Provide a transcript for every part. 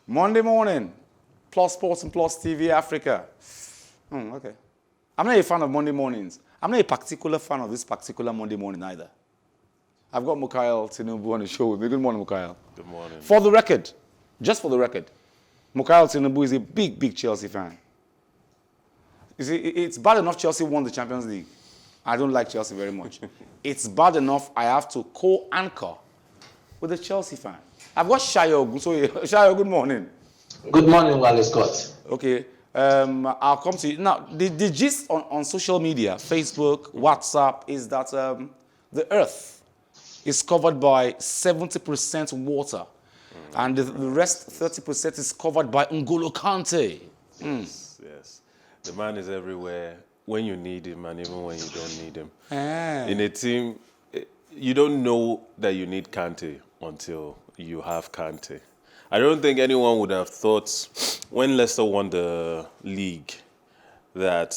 Monday morning, Plus Sports and Plus TV Africa. Okay. I'm not a fan of Monday mornings. I'm not a particular fan of this particular Monday morning either. I've got Mukhail Tinubu on the show with me. Good morning, Mukhail. Good morning. For the record, just for the record, Mukhail Tinubu is a big, big Chelsea fan. You see, it's bad enough Chelsea won the Champions League. I don't like Chelsea very much. It's bad enough I have to co-anchor with a Chelsea fan. I've got Sayo. Sayo, good morning. Good morning, Wale Scott. Okay, I'll come to you. Now, the gist on social media, Facebook, WhatsApp, is that the Earth is covered by 70% water. And the rest, 30%, is covered by N'Golo Kante. Yes. The man is everywhere when you need him and even when you don't need him. Ah. In a team, you don't know that you need Kante until you have Kante. I don't think anyone would have thought when Leicester won the league that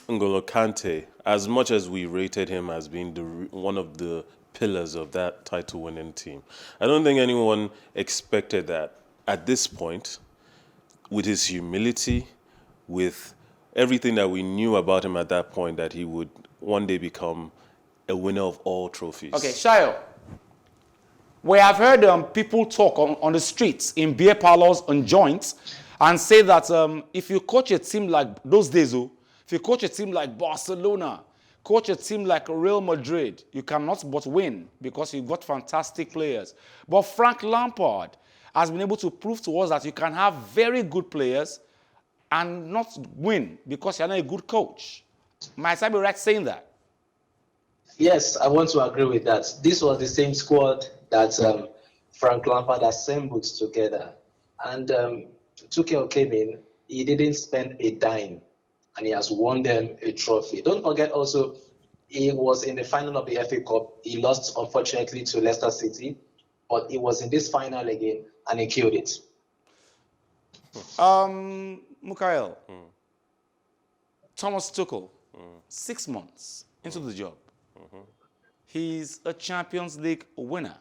N'Golo Kante, as much as we rated him as being one of the pillars of that title-winning team, I don't think anyone expected that at this point, with his humility, with everything that we knew about him at that point, that he would one day become a winner of all trophies. Okay, Sayo. We have heard people talk on the streets, in beer parlors, on joints, and say that if you coach a team like those days, if you coach a team like Barcelona, coach a team like Real Madrid, you cannot but win because you've got fantastic players. But Frank Lampard has been able to prove to us that you can have very good players and not win because you're not a good coach. Might I be right saying that? Yes, I want to agree with that. This was the same squad that Frank Lampard assembled together. And Tuchel came in, he didn't spend a dime, and he has won them a trophy. Don't forget also, he was in the final of the FA Cup. He lost, unfortunately, to Leicester City, but he was in this final again, and he killed it. Mukhail, Thomas Tuchel, 6 months into the job. He's a Champions League winner.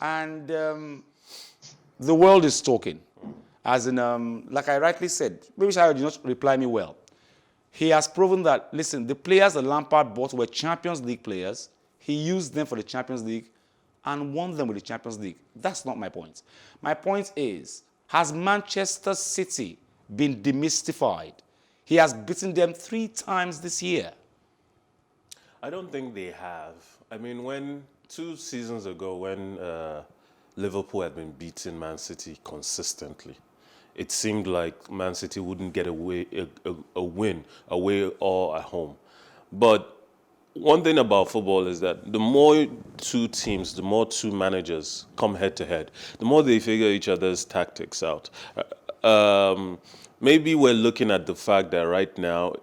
And the world is talking. As in, like I rightly said, maybe Sayo did not reply me well. He has proven that, listen, the players that Lampard bought were Champions League players. He used them for the Champions League and won them with the Champions League. That's not my point. My point is, has Manchester City been demystified? He has beaten them 3 times this year. I don't think they have. I mean, when 2 seasons ago, when Liverpool had been beating Man City consistently, it seemed like Man City wouldn't get a win away or at home. But one thing about football is that the more 2 teams, the more 2 managers come head to head, the more they figure each other's tactics out. Maybe we're looking at the fact that right now,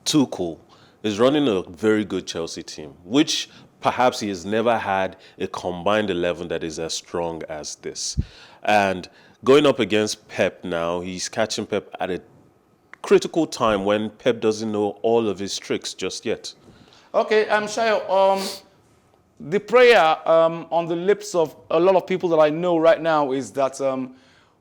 Tuchel is running a very good Chelsea team, which perhaps he has never had a combined 11 that is as strong as this. And going up against Pep now, he's catching Pep at a critical time when Pep doesn't know all of his tricks just yet. Okay, Sayo, the prayer on the lips of a lot of people that I know right now is that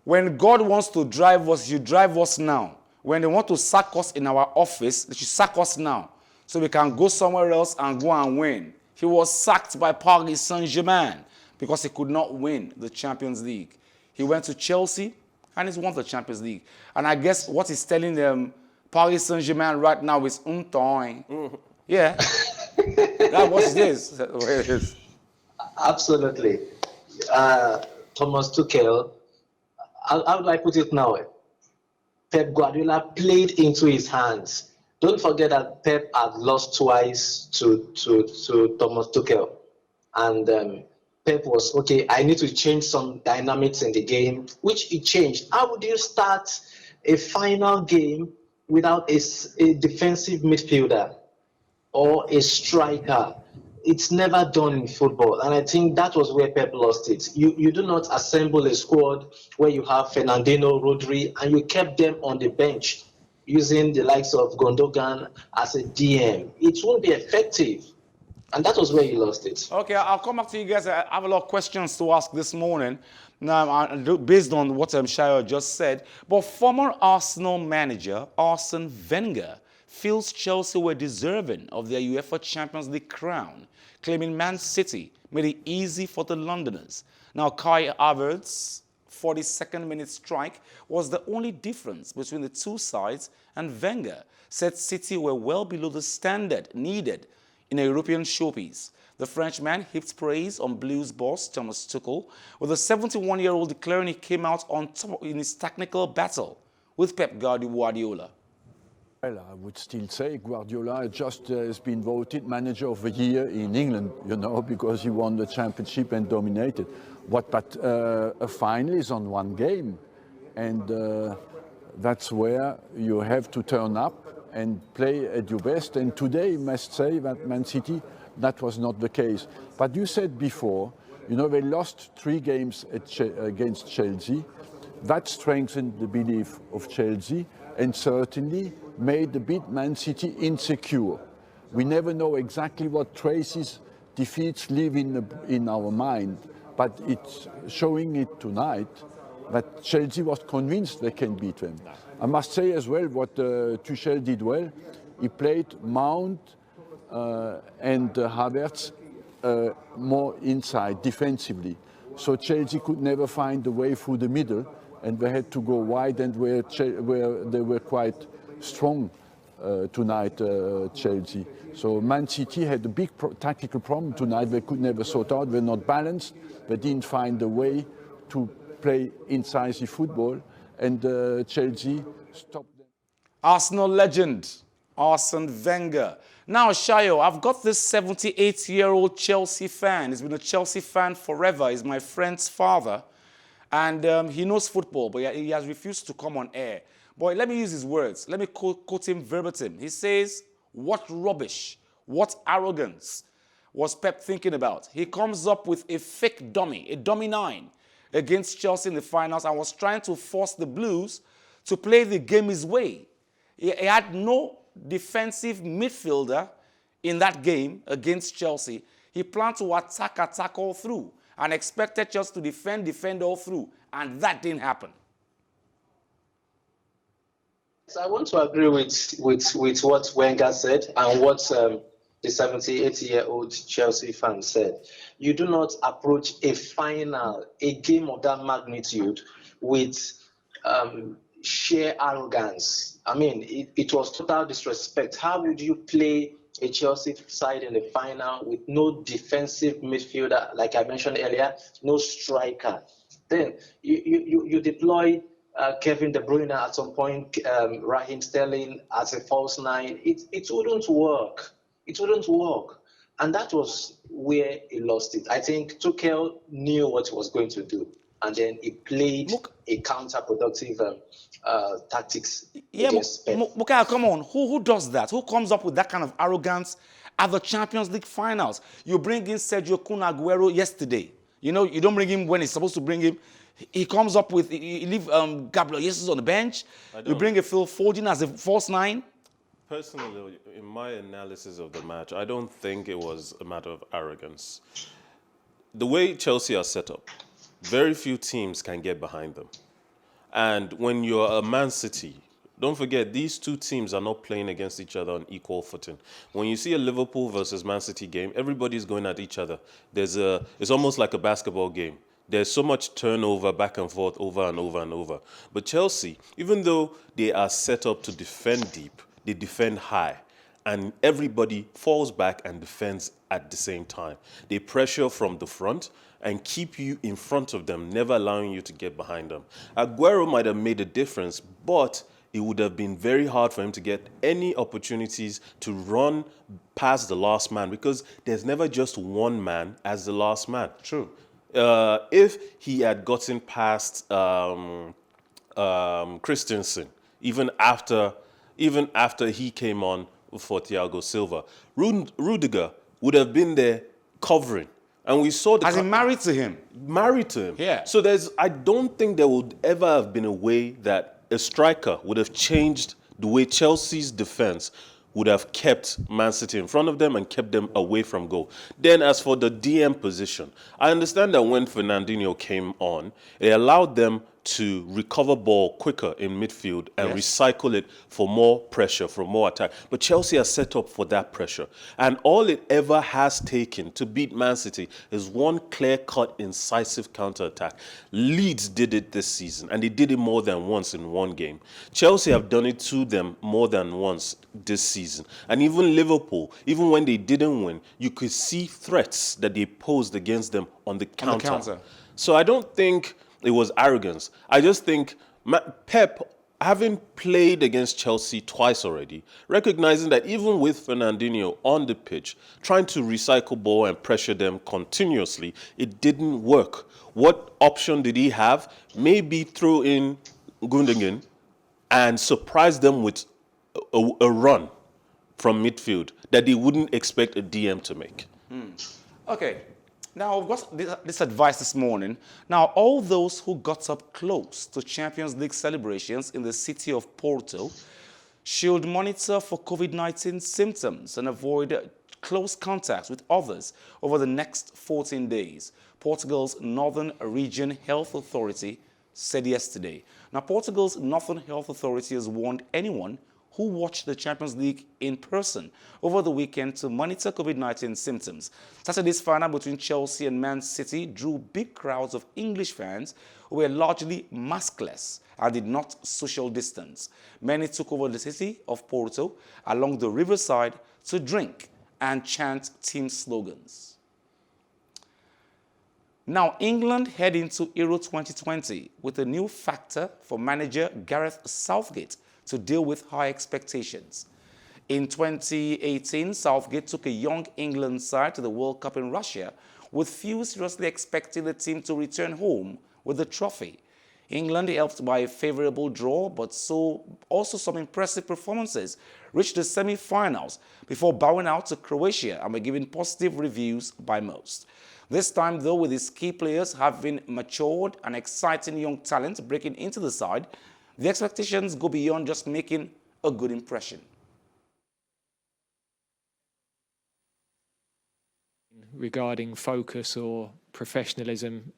when God wants to drive us, you drive us now. When they want to sack us in our office, they should sack us now, so we can go somewhere else and go and win. He was sacked by Paris Saint-Germain because he could not win the Champions League. He went to Chelsea and he's won the Champions League. And I guess what he's telling them, Paris Saint-Germain right now is Oguntoye. Yeah, that's what it is. Absolutely. Thomas Tuchel, how do I put it now? Pep Guardiola played into his hands. Don't forget that Pep had lost twice to Thomas Tuchel. And Pep was, okay, I need to change some dynamics in the game, which he changed. How would you start a final game without a defensive midfielder or a striker? It's never done in football. And I think that was where Pep lost it. You do not assemble a squad where you have Fernandinho, Rodri, and you kept them on the bench using the likes of Gundogan as a DM. It won't be effective. And that was where he lost it. Okay, I'll come back to you guys. I have a lot of questions to ask this morning, now based on what Sayo just said. But former Arsenal manager Arsene Wenger feels Chelsea were deserving of their UEFA Champions League crown, claiming Man City made it easy for the Londoners. Now, Kai Havertz's 42nd minute strike was the only difference between the two sides, and Wenger said City were well below the standard needed in a European showpiece. The Frenchman heaped praise on Blues boss Thomas Tuchel, with the 71-year-old declaring he came out on top in his technical battle with Pep Guardiola. Well, I would still say Guardiola just has been voted manager of the year in England, you know, because he won the championship and dominated. But a final is on one game, and that's where you have to turn up and play at your best. And today, I must say that Man City, that was not the case. But you said before, you know, they lost 3 games against Chelsea. That strengthened the belief of Chelsea and certainly made the bit Man City insecure. We never know exactly what traces defeats leave in our mind, but it's showing it tonight that Chelsea was convinced they can beat them. I must say as well what Tuchel did well. He played Mount and Havertz more inside defensively. So Chelsea could never find the way through the middle, and they had to go wide, and where they were quite strong tonight, Chelsea. So Man City had a big tactical problem tonight. They could never sort out. They're not balanced. They didn't find a way to play incisive football, and Chelsea stopped them. Arsenal legend, Arsene Wenger. Now, Sayo, I've got this 78-year-old Chelsea fan. He's been a Chelsea fan forever. He's my friend's father. And he knows football, but he has refused to come on air. But let me use his words. Let me quote him verbatim. He says, "What rubbish, what arrogance was Pep thinking about? He comes up with a fake dummy, a dummy 9, against Chelsea in the finals, and was trying to force the Blues to play the game his way. He had no defensive midfielder in that game against Chelsea. He planned to attack all through and expected Chelsea to defend all through, and that didn't happen." So I want to agree with what Wenger said and what the 78-year-old Chelsea fan said. You do not approach a final, a game of that magnitude, with sheer arrogance. I mean, it was total disrespect. How would you play a Chelsea side in the final with no defensive midfielder, like I mentioned earlier, no striker? Then you deploy Kevin De Bruyne at some point, Raheem Sterling as a false 9. It wouldn't work. It wouldn't work. And that was where he lost it. I think Tuchel knew what he was going to do, and then he played a counterproductive tactics against Pep. Mukhail, come on. Who does that? Who comes up with that kind of arrogance at the Champions League finals? You bring in Sergio Kun Aguero yesterday. You know, you don't bring him when he's supposed to bring him. He comes up with, you leave Gabriel Jesus on the bench. You bring a Phil Foden as a false 9. Personally, in my analysis of the match, I don't think it was a matter of arrogance. The way Chelsea are set up, very few teams can get behind them. And when you're a Man City, don't forget, these two teams are not playing against each other on equal footing. When you see a Liverpool versus Man City game, everybody's going at each other. It's almost like a basketball game. There's so much turnover back and forth over and over and over. But Chelsea, even though they are set up to defend deep, they defend high. And everybody falls back and defends at the same time. They pressure from the front and keep you in front of them, never allowing you to get behind them. Aguero might have made a difference, but it would have been very hard for him to get any opportunities to run past the last man, because there's never just one man as the last man. True. If he had gotten past Christensen, even after he came on for Thiago Silva, Rudiger would have been there covering. And we saw the... As in married to him. Married to him. Yeah. So I don't think there would ever have been a way that a striker would have changed the way Chelsea's defense would have kept Man City in front of them and kept them away from goal. Then as for the DM position, I understand that when Fernandinho came on, it allowed them to recover ball quicker in midfield and recycle it for more pressure, for more attack. But Chelsea are set up for that pressure. And all it ever has taken to beat Man City is one clear-cut, incisive counter-attack. Leeds did it this season, and they did it more than once in one game. Chelsea have done it to them more than once this season. And even Liverpool, even when they didn't win, you could see threats that they posed against them on the counter. So I don't think it was arrogance. I just think Pep, having played against Chelsea twice already, recognizing that even with Fernandinho on the pitch, trying to recycle ball and pressure them continuously, it didn't work. What option did he have? Maybe throw in Gundogan and surprise them with a run from midfield that they wouldn't expect a DM to make. Okay. Now, I've got this advice this morning. Now, all those who got up close to Champions League celebrations in the city of Porto should monitor for COVID-19 symptoms and avoid close contacts with others over the next 14 days, Portugal's Northern Region Health Authority said yesterday. Now, Portugal's Northern Health Authority has warned anyone who watched the Champions League in person over the weekend to monitor COVID-19 symptoms. Saturday's final between Chelsea and Man City drew big crowds of English fans who were largely maskless and did not social distance. Many took over the city of Porto along the riverside to drink and chant team slogans. Now, England head into Euro 2020 with a new factor for manager Gareth Southgate to deal with high expectations. In 2018, Southgate took a young England side to the World Cup in Russia, with few seriously expecting the team to return home with the trophy. England, helped by a favourable draw, but also some impressive performances, reached the semi-finals before bowing out to Croatia and were given positive reviews by most. This time, though, with its key players having matured and exciting young talent breaking into the side, the expectations go beyond just making a good impression. Regarding focus or professionalism,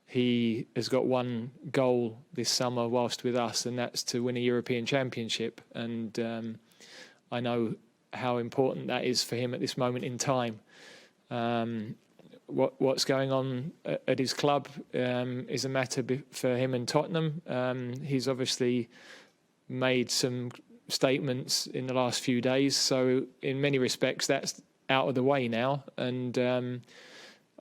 he has got one goal this summer whilst with us, and that's to win a European Championship. And I know how important that is for him at this moment in time. What's going on at his club is a matter for him and Tottenham. He's obviously made some statements in the last few days, so in many respects that's out of the way now. And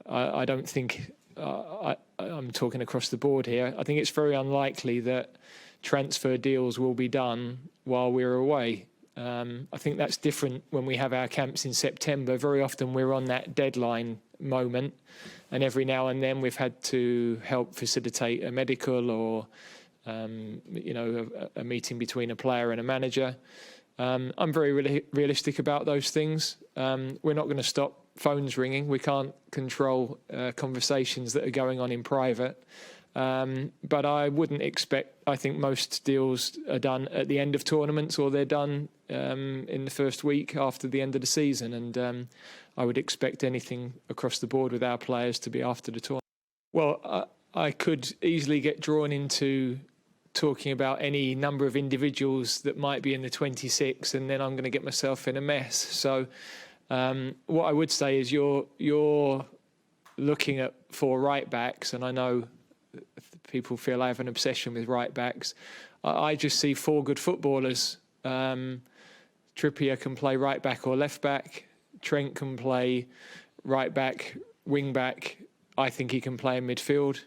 I don't think, I'm talking across the board here, I think it's very unlikely that transfer deals will be done while we're away. I think that's different when we have our camps in September. Very often we're on that deadline moment, and every now and then we've had to help facilitate a medical or a meeting between a player and a manager. I'm very realistic about those things. We're not going to stop phones ringing. We can't control conversations that are going on in private. But I wouldn't expect, I think most deals are done at the end of tournaments, or they're done in the first week after the end of the season. And I would expect anything across the board with our players to be after the tournament. Well, I could easily get drawn into talking about any number of individuals that might be in the 26, and then I'm going to get myself in a mess. So what I would say is you're looking at 4 right backs, and I know people feel I have an obsession with right backs. I just see 4 good footballers. Trippier can play right back or left back. Trent can play right back, wing back. I think he can play in midfield.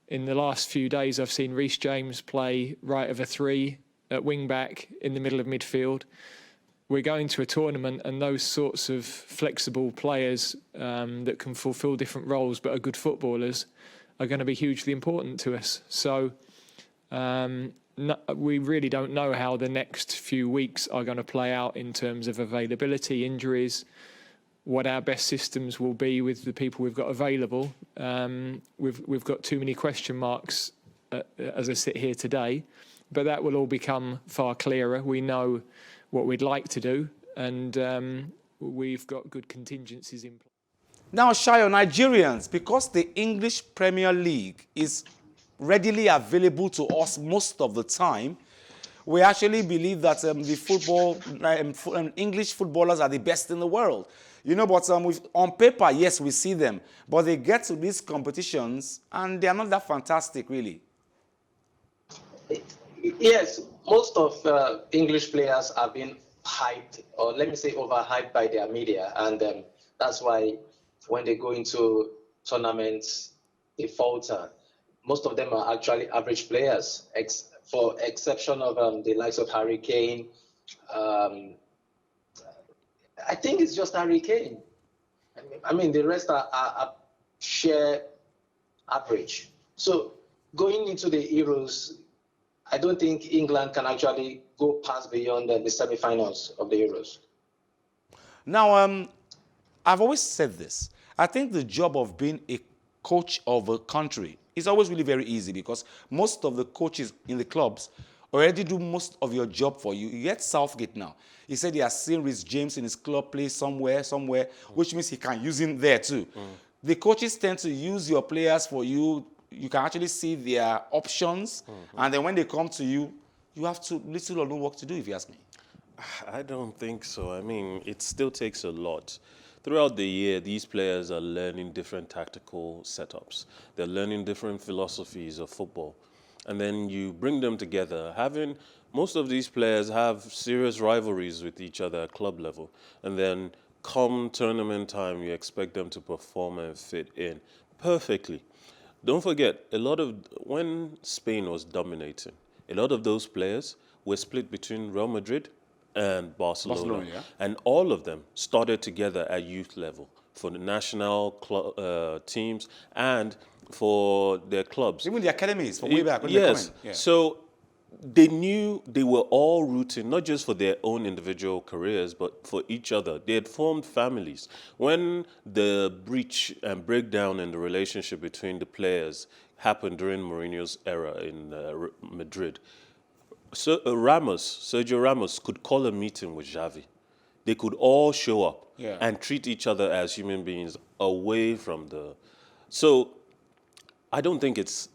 In the last few days, I've seen Reece James play right of a 3 at wing back in the middle of midfield. We're going to a tournament, and those sorts of flexible players that can fulfil different roles but are good footballers are going to be hugely important to us. So we really don't know how the next few weeks are going to play out in terms of availability, injuries, what our best systems will be with the people we've got available. We've got too many question marks as I sit here today, but that will all become far clearer. We know what we'd like to do, and we've got good contingencies in place. Now, Sayo, Nigerians, because the English Premier League is readily available to us most of the time, we actually believe that the English footballers are the best in the world. You know, but on paper, yes, we see them. But they get to these competitions and they are not that fantastic, really. Yes, most of English players have been hyped, or let me say overhyped by their media. And that's why when they go into tournaments, they falter. Most of them are actually average players, for exception of the likes of Harry Kane. I think it's just Harry Kane. I mean, the rest are sheer average. So going into the Euros, I don't think England can actually go past beyond the semi-finals of the Euros. Now, I've always said this. I think the job of being a coach of a country is always really very easy because most of the coaches in the clubs already do most of your job for you. You get Southgate now. He said he has seen Reece James in his club play somewhere, which means he can use him there too. The coaches tend to use your players for you. You can actually see their options. And then when they come to you, you have to little or no work to do, if you ask me. I don't think so. I mean, it still takes a lot. Throughout the year, these players are learning different tactical setups. They're learning different philosophies of football. And then you bring them together. Most of these players have serious rivalries with each other at club level. And then come tournament time, you expect them to perform and fit in perfectly. Don't forget, when Spain was dominating, a lot of those players were split between Real Madrid and Barcelona. Yeah. And all of them started together at youth level for the national teams and for their clubs. Even the academies, from way back when yes. they're coming. Yeah. So they knew they were all rooting, not just for their own individual careers, but for each other. They had formed families. When the breach and breakdown in the relationship between the players happened during Mourinho's era in Madrid, Sergio Ramos could call a meeting with Xavi. They could all show up and treat each other as human beings away from the... So I don't think it's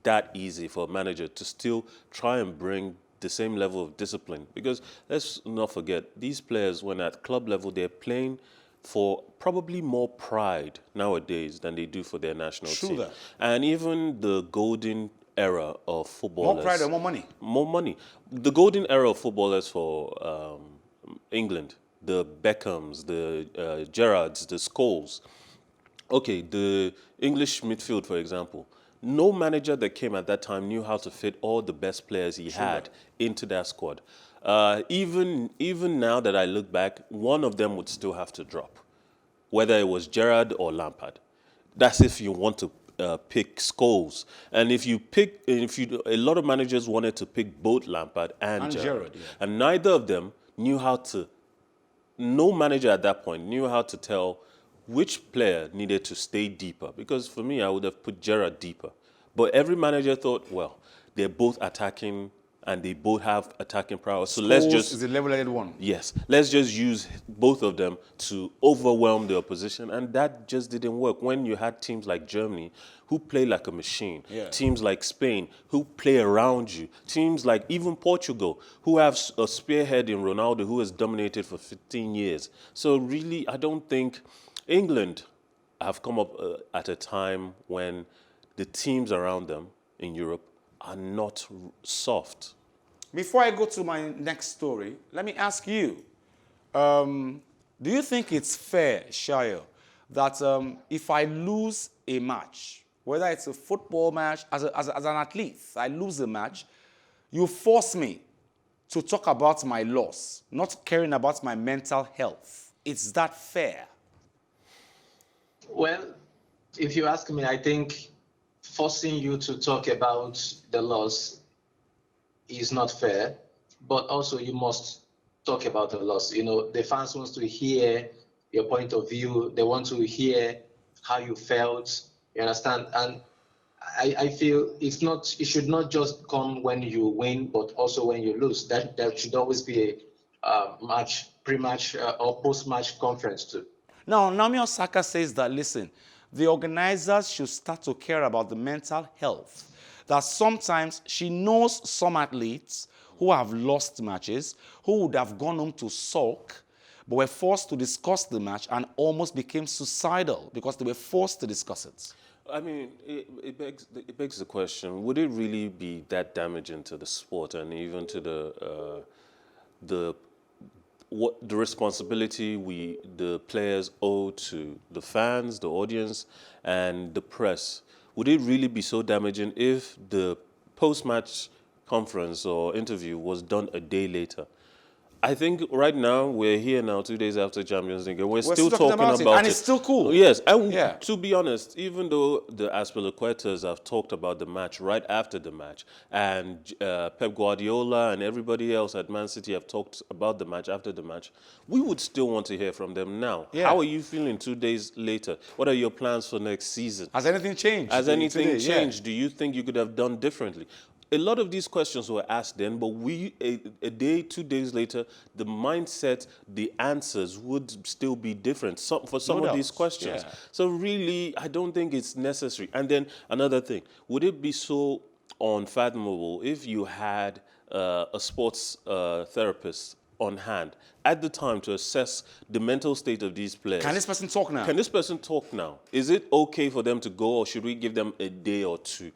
that easy for a manager to still try and bring the same level of discipline. Because let's not forget, these players, when at club level, they're playing for probably more pride nowadays than they do for their national team. That. And even the golden era of footballers... More pride or more money? More money. The golden era of footballers for England, the Beckhams, the Gerrards, the Scholes. Okay, the English midfield, for example. No manager that came at that time knew how to fit all the best players he had into that squad. Even now that I look back, one of them would still have to drop, whether it was Gerrard or Lampard. That's if you want to pick Scholes. And a lot of managers wanted to pick both Lampard and Gerrard. And neither of them knew how to, no manager at that point knew how to tell which player needed to stay deeper. Because for me, I would have put Gerrard deeper. But every manager thought, well, they're both attacking and they both have attacking prowess. So let's just... is a level-headed one. Yes. Let's just use both of them to overwhelm the opposition. And that just didn't work. When you had teams like Germany who play like a machine, teams like Spain who play around you, teams like even Portugal who have a spearhead in Ronaldo who has dominated for 15 years. So really, I don't think... England have come up at a time when the teams around them in Europe are not soft. Before I go to my next story, let me ask you, do you think it's fair, Sayo, that if I lose a match, whether it's a football match, as an athlete, I lose a match, you force me to talk about my loss, not caring about my mental health. Is that fair? Well, if you ask me, I think forcing you to talk about the loss is not fair, but also you must talk about the loss. You know, the fans want to hear your point of view. They want to hear how you felt. You understand? And I feel it should not just come when you win, but also when you lose. There should always be a pre-match or post-match conference too. Now, Naomi Osaka says that, listen, the organizers should start to care about the mental health. That sometimes she knows some athletes who have lost matches, who would have gone home to sulk, but were forced to discuss the match and almost became suicidal because they were forced to discuss it. I mean, it begs the question: would it really be that damaging to the sport and even to the responsibility the players owe to the fans, the audience, and the press? Would it really be so damaging if the post-match conference or interview was done a day later? I think right now, we're here now, 2 days after Champions League, and we're still talking about it. And it's still cool. Yes, and Yeah. to be honest, even though the Aspilicuetas have talked about the match right after the match, and Pep Guardiola and everybody else at Man City have talked about the match after the match, we would still want to hear from them now. Yeah. How are you feeling 2 days later? What are your plans for next season? Has anything changed? Has anything today? changed? Do you think you could have done differently? A lot of these questions were asked then, but a day, 2 days later, the mindset, the answers would still be different for some of these questions. Yeah. So really, I don't think it's necessary. And then another thing, would it be so unfathomable if you had a sports therapist on hand at the time to assess the mental state of these players? Can this person talk now? Can this person talk now? Is it okay for them to go, or should we give them a day or two?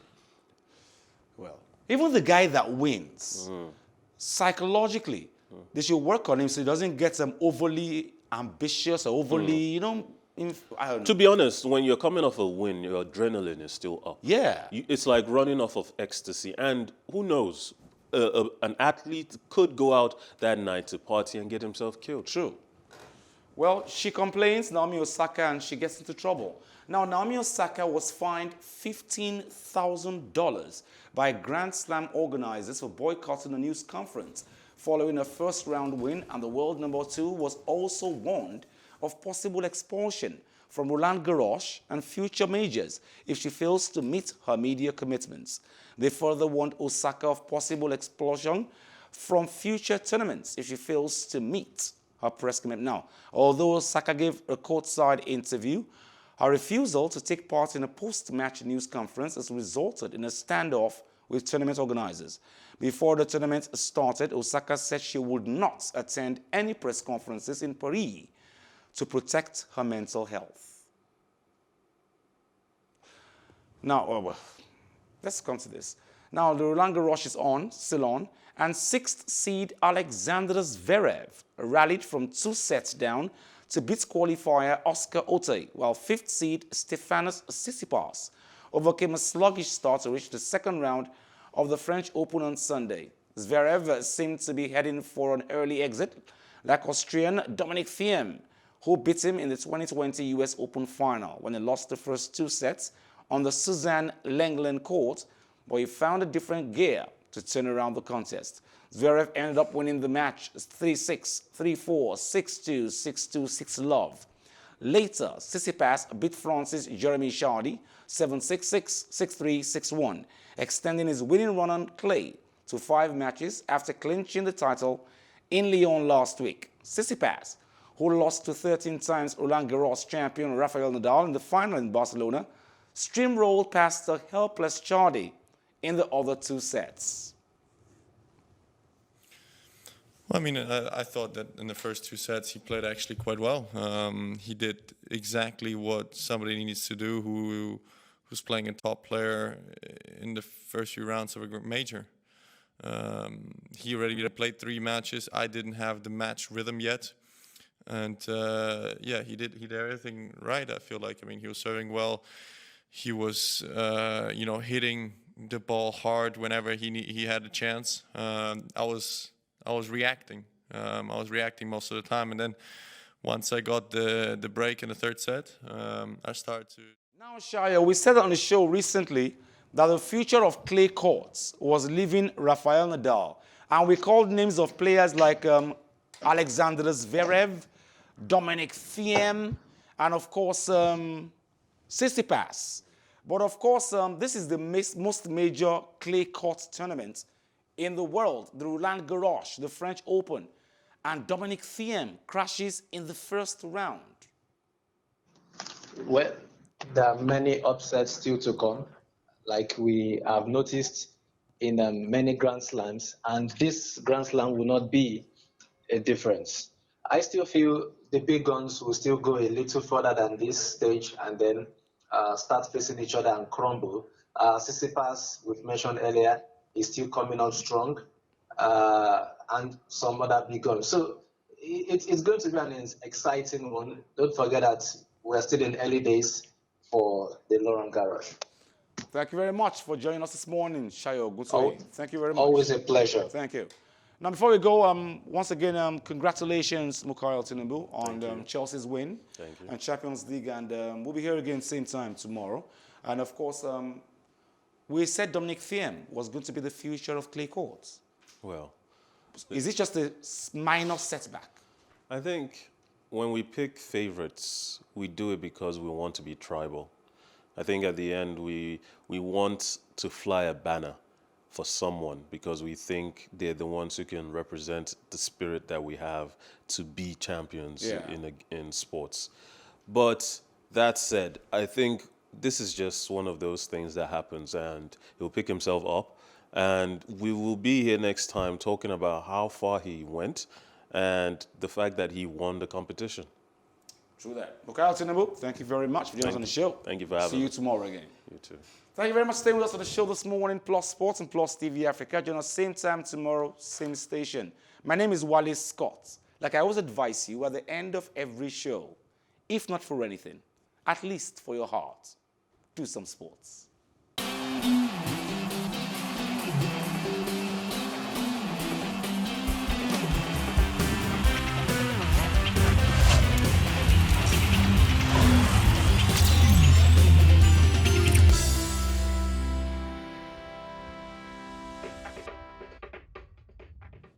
Well, even the guy that wins, psychologically, they should work on him so he doesn't get overly ambitious or overly, I don't know. To be honest, when you're coming off a win, your adrenaline is still up. Yeah. It's like running off of ecstasy. And who knows, an athlete could go out that night to party and get himself killed. True. Well, she complains, Naomi Osaka, and she gets into trouble. Now, Naomi Osaka was fined $15,000 by Grand Slam organizers for boycotting a news conference following a first-round win, and the world number 2 was also warned of possible expulsion from Roland Garros and future majors if she fails to meet her media commitments. They further warned Osaka of possible expulsion from future tournaments if she fails to meet her press commitment. Now, although Osaka gave a courtside interview, her refusal to take part in a post-match news conference has resulted in a standoff with tournament organizers. Before the tournament started, Osaka said she would not attend any press conferences in Paris to protect her mental health. Now, let's come to this. Now, the Roland Garros is still on, and 6th seed Alexander Zverev rallied from 2 sets down to beat qualifier Oscar Otte, while 5th seed Stefanos Tsitsipas overcame a sluggish start to reach the second round of the French Open on Sunday. Zverev seemed to be heading for an early exit, like Austrian Dominic Thiem, who beat him in the 2020 US Open final when he lost the first 2 sets on the Suzanne Lenglen court, but he found a different gear to turn around the contest. Zverev ended up winning the match 3-6, 3-4, 6-2, 6-2, 6-love. Later, Tsitsipas beat France's Jeremy Chardy 7-6, 6-3, 6-1, extending his winning run on clay to 5 matches after clinching the title in Lyon last week. Tsitsipas, who lost to 13 times Roland Garros champion Rafael Nadal in the final in Barcelona, steamrolled past the helpless Chardy in the other 2 sets. Well, I mean, I thought that in the first 2 sets he played actually quite well. He did exactly what somebody needs to do who's playing a top player in the first few rounds of a major. He already played 3 matches. I didn't have the match rhythm yet. And yeah, he did everything right, I feel like. I mean, he was serving well. He was, hitting the ball hard whenever he had a chance. I was reacting. I was reacting most of the time, and then once I got the break in the 3rd set, I started to. Now, Sayo, we said on the show recently that the future of clay courts was leaving Rafael Nadal, and we called names of players like Alexander Zverev, Dominic Thiem, and of course Tsitsipas. But of course, this is the most major clay court tournament in the world, the Roland Garros, the French Open, and Dominic Thiem crashes in the first round. Well, there are many upsets still to come, like we have noticed in many Grand Slams, and this Grand Slam will not be a difference. I still feel the big guns will still go a little further than this stage and then start facing each other and crumble. Tsitsipas, we've mentioned earlier, is still coming out strong, and some other big guns. So it's going to be an exciting one. Don't forget that we're still in early days for the Roland Garros. Thank you very much for joining us this morning, Sayo Oguntoye. Thank you very much. Always a pleasure. Thank you. Now, before we go, once again, congratulations, Mukhail Tinubu, on Chelsea's win and Champions League. And we'll be here again same time tomorrow. And of course, we said Dominic Thiem was going to be the future of clay courts. Well, is it just a minor setback? I think when we pick favorites, we do it because we want to be tribal. I think at the end, we want to fly a banner for someone because we think they're the ones who can represent the spirit that we have to be champions in sports. But that said, I think this is just one of those things that happens, and he'll pick himself up, and we will be here next time talking about how far he went and the fact that he won the competition. True that. Mukhail Tinubu, thank you very much for joining us on the show. Thank you for having me. See you tomorrow again. You too. Thank you very much for staying with us on the show this morning, Plus Sports and Plus TV Africa. Join us same time tomorrow, same station. My name is Wale Scott. Like I always advise you at the end of every show, if not for anything, at least for your heart, do some sports.